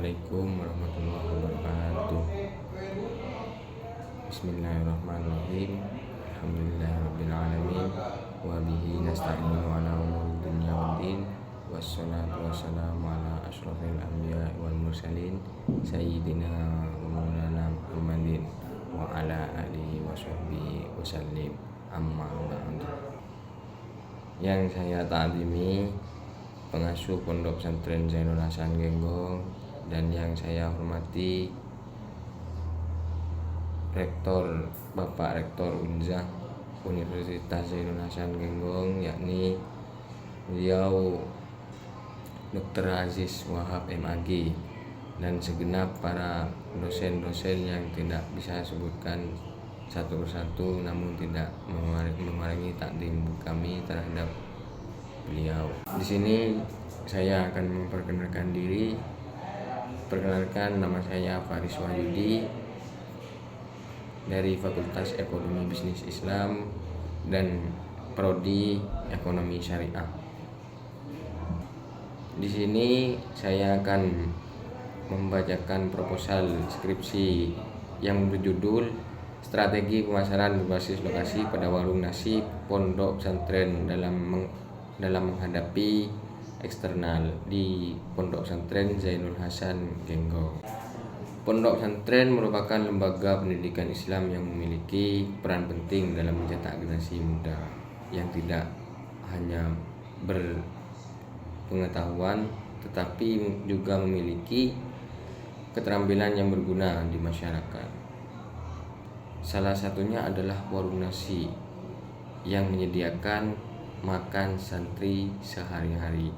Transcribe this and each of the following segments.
Assalamualaikum warahmatullahi wabarakatuh. Bismillahirrahmanirrahim. Alhamdulillahirabbil wa bihi nasta'inu ala umuri dunya waddin. Wassalatu wassalamu ala asyrofil anbiya wal mursalin sayyidina wa maulana Muhammadin wa ala alihi wa sahbihi wasallim. Amma ba'du. Yang saya ta'zimi pengasuh Pondok Pesantren Zainul Hasan Genggong, dan yang saya hormati Bapak Rektor Unzah Universitas Zainul Hasan Genggong, yakni beliau Dr. Aziz Wahab MAG, dan segenap para dosen-dosen yang tidak bisa sebutkan satu persatu, namun tidak mengurangi takdim kami terhadap beliau. Di sini saya akan memperkenalkan diri. Perkenalkan, nama saya Faris Wahyudi dari Fakultas Ekonomi Bisnis Islam dan Prodi Ekonomi Syariah. Di sini saya akan membacakan proposal skripsi yang berjudul Strategi Pemasaran Berbasis Lokasi pada Warung Nasi Pondok Pesantren dalam menghadapi eksternal di Pondok Pesantren Zainul Hasan Genggong. Pondok pesantren merupakan lembaga pendidikan Islam yang memiliki peran penting dalam mencetak generasi muda yang tidak hanya berpengetahuan tetapi juga memiliki keterampilan yang berguna di masyarakat. Salah satunya adalah warung nasi yang menyediakan makan santri sehari-hari,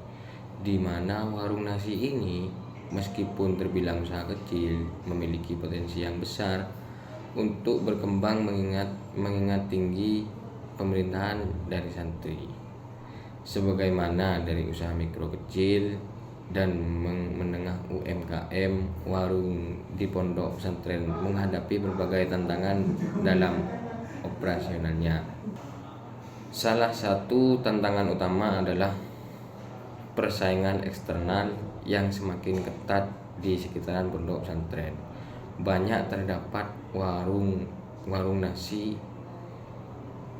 di mana warung nasi ini meskipun terbilang usaha kecil memiliki potensi yang besar untuk berkembang mengingat tinggi pemerintahan dari santri. Sebagaimana dari usaha mikro kecil dan menengah UMKM, warung di pondok pesantren menghadapi berbagai tantangan dalam operasionalnya. Salah satu tantangan utama adalah persaingan eksternal yang semakin ketat di sekitaran pondok pesantren. Banyak terdapat warung nasi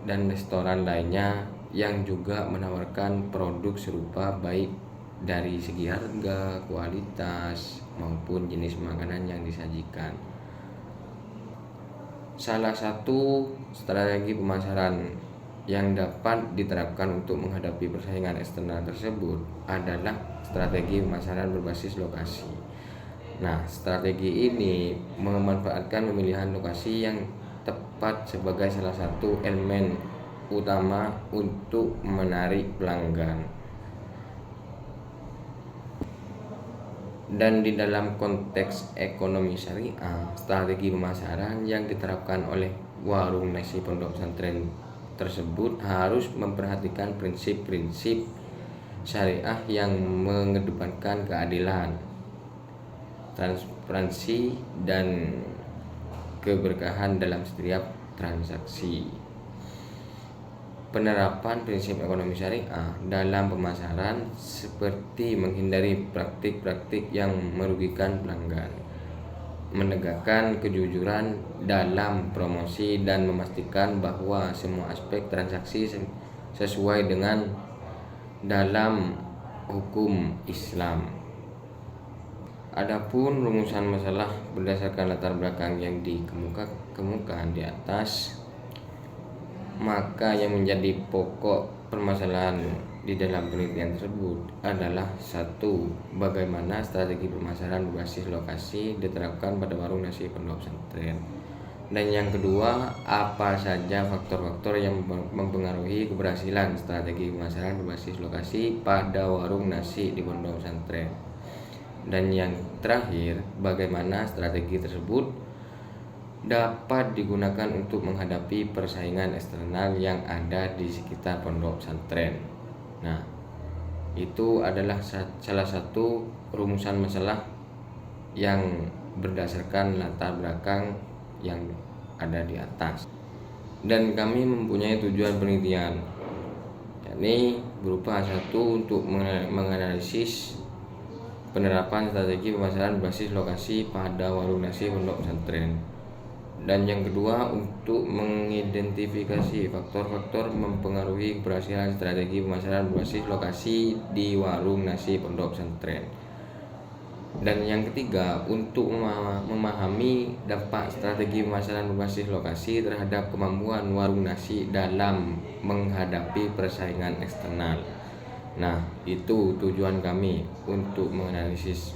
dan restoran lainnya yang juga menawarkan produk serupa, baik dari segi harga, kualitas, maupun jenis makanan yang disajikan. Salah satu strategi pemasaran yang dapat diterapkan untuk menghadapi persaingan eksternal tersebut adalah strategi pemasaran berbasis lokasi. Nah, strategi ini memanfaatkan pemilihan lokasi yang tepat sebagai salah satu elemen utama untuk menarik pelanggan. Dan di dalam konteks ekonomi syariah, strategi pemasaran yang diterapkan oleh warung nasi pondok pesantren tersebut harus memperhatikan prinsip-prinsip syariah yang mengedepankan keadilan, transparansi, dan keberkahan dalam setiap transaksi. Penerapan prinsip ekonomi syariah dalam pemasaran seperti menghindari praktik-praktik yang merugikan pelanggan, menegakkan kejujuran dalam promosi, dan memastikan bahwa semua aspek transaksi sesuai dengan dalam hukum Islam. Adapun rumusan masalah berdasarkan latar belakang yang dikemukakan di atas, maka yang menjadi pokok permasalahan di dalam penelitian tersebut adalah: 1. Bagaimana strategi pemasaran berbasis lokasi diterapkan pada warung nasi pondok pesantren. Dan yang kedua, apa saja faktor-faktor yang mempengaruhi keberhasilan strategi pemasaran berbasis lokasi pada warung nasi di pondok pesantren. Dan yang terakhir, bagaimana strategi tersebut dapat digunakan untuk menghadapi persaingan eksternal yang ada di sekitar pondok pesantren. Nah, itu adalah salah satu rumusan masalah yang berdasarkan latar belakang yang ada di atas. Dan kami mempunyai tujuan penelitian, yakni berupa: 1. Untuk menganalisis penerapan strategi pemasaran berbasis lokasi pada warung nasi pondok pesantren. Dan yang kedua, untuk mengidentifikasi faktor-faktor mempengaruhi keberhasilan strategi pemasaran berbasis lokasi di warung nasi pondok pesantren. Dan yang ketiga, untuk memahami dampak strategi pemasaran berbasis lokasi terhadap kemampuan warung nasi dalam menghadapi persaingan eksternal. Nah, itu tujuan kami untuk menganalisis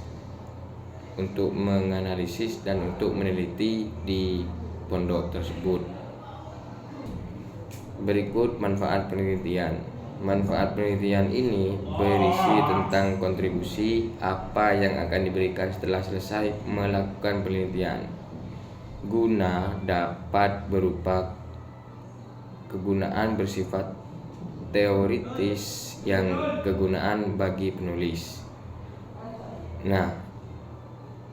dan untuk meneliti di pondok tersebut. Berikut manfaat penelitian. Manfaat penelitian ini berisi tentang kontribusi apa yang akan diberikan setelah selesai melakukan penelitian. Guna dapat berupa kegunaan bersifat teoritis yang kegunaan bagi penulis. Nah,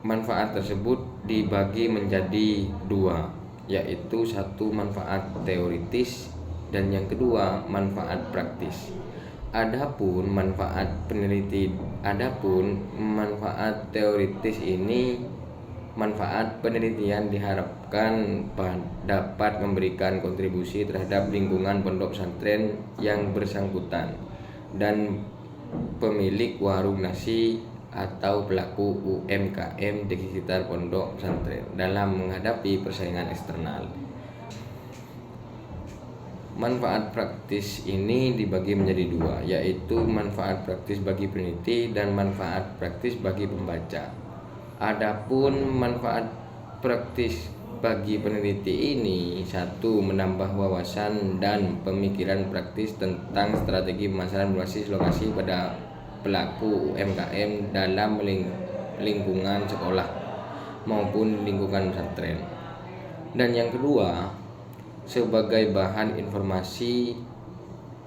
manfaat tersebut dibagi menjadi dua, yaitu satu manfaat teoritis dan yang kedua manfaat praktis. Adapun manfaat teoritis ini, manfaat penelitian diharapkan dapat memberikan kontribusi terhadap lingkungan pondok pesantren yang bersangkutan dan pemilik warung nasi atau pelaku UMKM di sekitar pondok pesantren dalam menghadapi persaingan eksternal. Manfaat praktis ini dibagi menjadi dua, yaitu manfaat praktis bagi peneliti dan manfaat praktis bagi pembaca. Adapun manfaat praktis bagi peneliti ini, satu, menambah wawasan dan pemikiran praktis tentang strategi pemasaran berbasis lokasi pada pelaku UMKM dalam lingkungan sekolah maupun lingkungan pesantren. Dan yang kedua, sebagai bahan informasi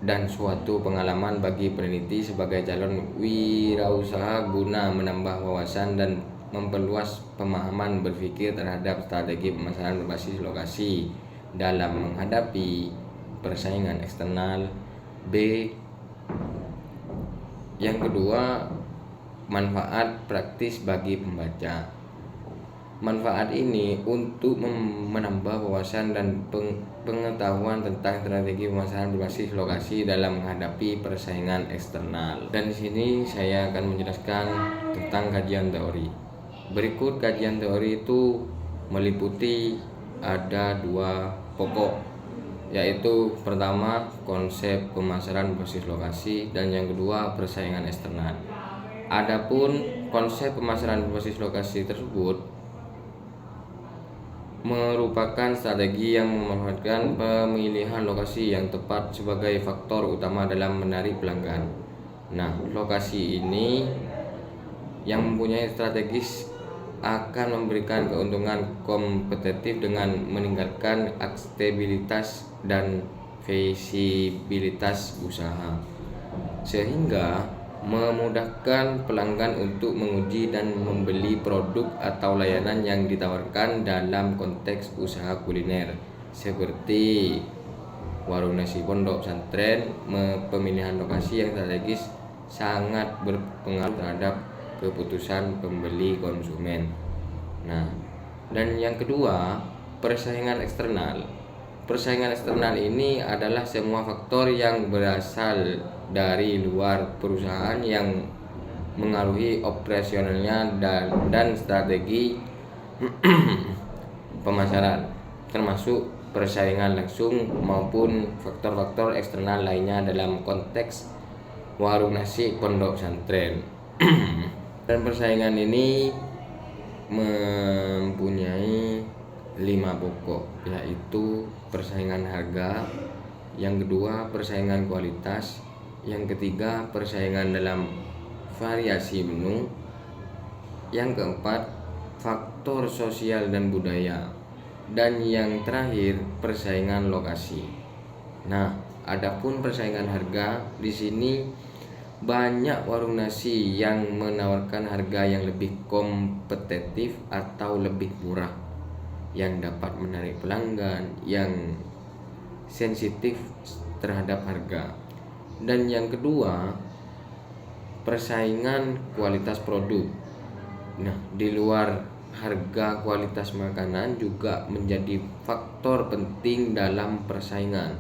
dan suatu pengalaman bagi peneliti sebagai calon wirausaha guna menambah wawasan dan memperluas pemahaman berpikir terhadap strategi pemasaran berbasis lokasi dalam menghadapi persaingan eksternal. B. Yang kedua, manfaat praktis bagi pembaca. Manfaat ini untuk menambah wawasan dan pengetahuan tentang strategi pemasaran berbasis lokasi dalam menghadapi persaingan eksternal. Dan di sini saya akan menjelaskan tentang kajian teori. Berikut kajian teori itu meliputi ada dua pokok, yaitu pertama konsep pemasaran berbasis lokasi dan yang kedua persaingan eksternal. Adapun konsep pemasaran berbasis lokasi tersebut merupakan strategi yang memanfaatkan pemilihan lokasi yang tepat sebagai faktor utama dalam menarik pelanggan. Nah, lokasi ini yang mempunyai strategis akan memberikan keuntungan kompetitif dengan meningkatkan aksesibilitas dan visibilitas usaha, sehingga memudahkan pelanggan untuk menguji dan membeli produk atau layanan yang ditawarkan dalam konteks usaha kuliner seperti warung nasi pondok pesantren. Pemilihan lokasi yang strategis sangat berpengaruh terhadap keputusan pembeli konsumen. Nah, dan yang kedua, persaingan eksternal. Persaingan eksternal ini adalah semua faktor yang berasal dari luar perusahaan yang mengaruhi operasionalnya dan strategi pemasaran, termasuk persaingan langsung maupun faktor-faktor eksternal lainnya dalam konteks warung nasi pondok pesantren. Dan persaingan ini mempunyai 5 pokok, yaitu persaingan harga, yang kedua persaingan kualitas, yang ketiga persaingan dalam variasi menu, yang keempat faktor sosial dan budaya, dan yang terakhir persaingan lokasi. Nah, adapun persaingan harga, di sini banyak warung nasi yang menawarkan harga yang lebih kompetitif atau lebih murah, yang dapat menarik pelanggan yang sensitif terhadap harga. Dan yang kedua, persaingan kualitas produk. Nah, di luar harga, kualitas makanan juga menjadi faktor penting dalam persaingan.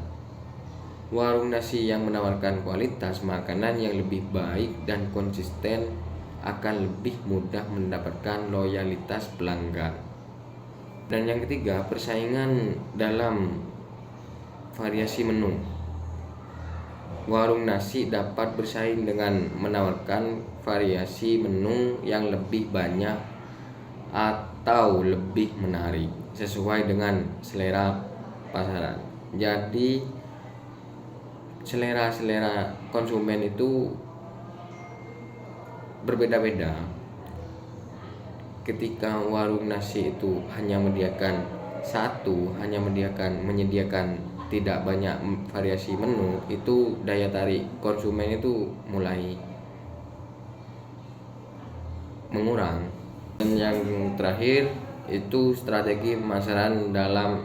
Warung nasi yang menawarkan kualitas makanan yang lebih baik dan konsisten akan lebih mudah mendapatkan loyalitas pelanggan. Dan yang ketiga, persaingan dalam variasi menu. Warung nasi dapat bersaing dengan menawarkan variasi menu yang lebih banyak atau lebih menarik sesuai dengan selera pasaran. Jadi selera konsumen itu berbeda-beda. Ketika warung nasi itu hanya menyediakan tidak banyak variasi menu, itu daya tarik konsumen itu mulai mengurang. Dan yang terakhir itu strategi pemasaran dalam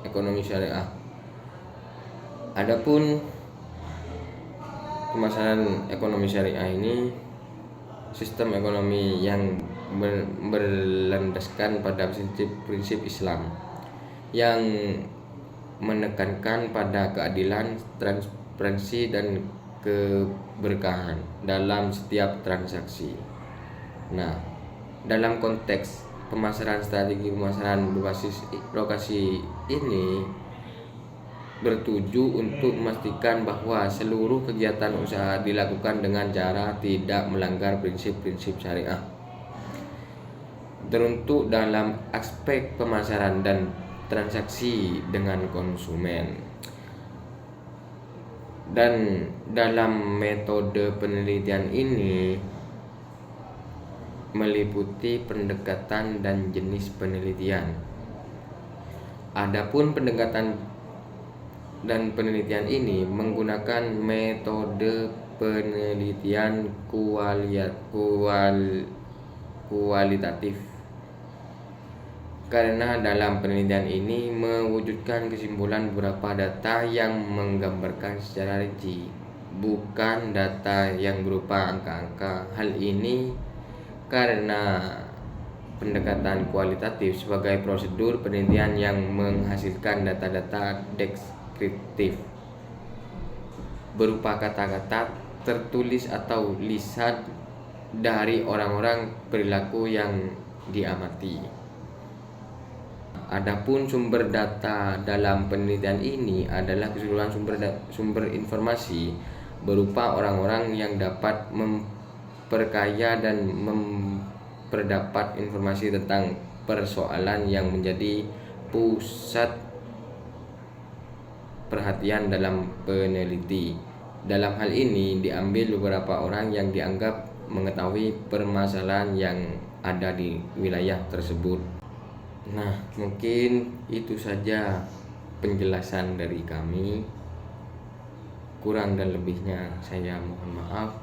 ekonomi syariah. Adapun pemasaran ekonomi syariah ini sistem ekonomi yang berlandaskan pada prinsip Islam yang menekankan pada keadilan, transparansi, dan keberkahan dalam setiap transaksi. Nah, dalam konteks pemasaran, strategi pemasaran berbasis lokasi ini bertuju untuk memastikan bahwa seluruh kegiatan usaha dilakukan dengan cara tidak melanggar prinsip-prinsip syariah. Teruntuk dalam aspek pemasaran dan transaksi dengan konsumen. Dan dalam metode penelitian ini meliputi pendekatan dan jenis penelitian. Adapun pendekatan dan penelitian ini menggunakan metode penelitian kualitatif. Karena dalam penelitian ini mewujudkan kesimpulan beberapa data yang menggambarkan secara rinci, bukan data yang berupa angka-angka. Hal ini karena pendekatan kualitatif sebagai prosedur penelitian yang menghasilkan data-data deskriptif berupa kata-kata tertulis atau lisan dari orang-orang perilaku yang diamati. Adapun sumber data dalam penelitian ini adalah keseluruhan sumber informasi berupa orang-orang yang dapat memperkaya dan memperdapat informasi tentang persoalan yang menjadi pusat perhatian dalam peneliti. Dalam hal ini diambil beberapa orang yang dianggap mengetahui permasalahan yang ada di wilayah tersebut. Nah, mungkin itu saja penjelasan dari kami. Kurang dan lebihnya saya mohon maaf.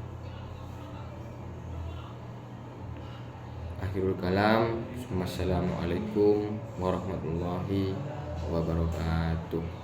Akhirul kalam. Wassalamualaikum warahmatullahi wabarakatuh.